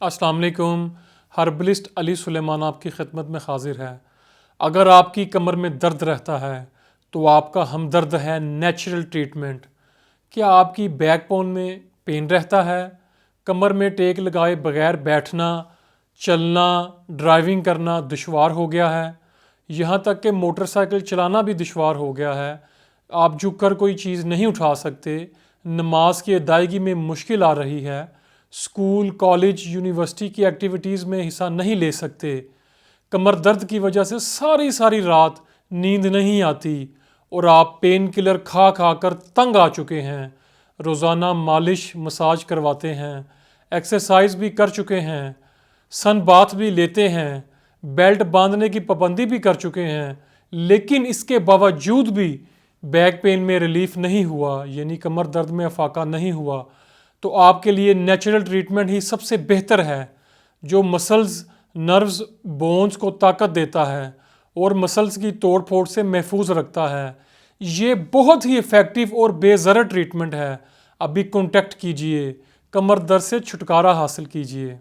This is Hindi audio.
अस्सलाम वालेकुम। हर्बलिस्ट अली सुलेमान आपकी खिदमत में हाजिर है। अगर आपकी कमर में दर्द रहता है तो आपका हमदर्द है नेचुरल ट्रीटमेंट। क्या आपकी बैकबोन में पेन रहता है, कमर में टेक लगाए बगैर बैठना, चलना, ड्राइविंग करना दुश्वार हो गया है, यहाँ तक कि मोटरसाइकिल चलाना भी दुश्वार हो गया है, आप झुककर कोई चीज़ नहीं उठा सकते, नमाज की अदायगी में मुश्किल आ रही है, स्कूल, कॉलेज, यूनिवर्सिटी की एक्टिविटीज़ में हिस्सा नहीं ले सकते, कमर दर्द की वजह से सारी सारी रात नींद नहीं आती और आप पेन किलर खा खा कर तंग आ चुके हैं, रोज़ाना मालिश मसाज करवाते हैं, एक्सरसाइज भी कर चुके हैं, सन बाथ भी लेते हैं, बेल्ट बांधने की पाबंदी भी कर चुके हैं, लेकिन इसके बावजूद भी बैक पेन में रिलीफ नहीं हुआ, यानी कमर दर्द में अफाका नहीं हुआ, तो आपके लिए नेचुरल ट्रीटमेंट ही सबसे बेहतर है, जो मसल्स, नर्व्स, बोन्स को ताकत देता है और मसल्स की तोड़ फोड़ से महफूज रखता है। ये बहुत ही इफ़ेक्टिव और बेज़र ट्रीटमेंट है। अभी कॉन्टैक्ट कीजिए, कमर दर्द से छुटकारा हासिल कीजिए।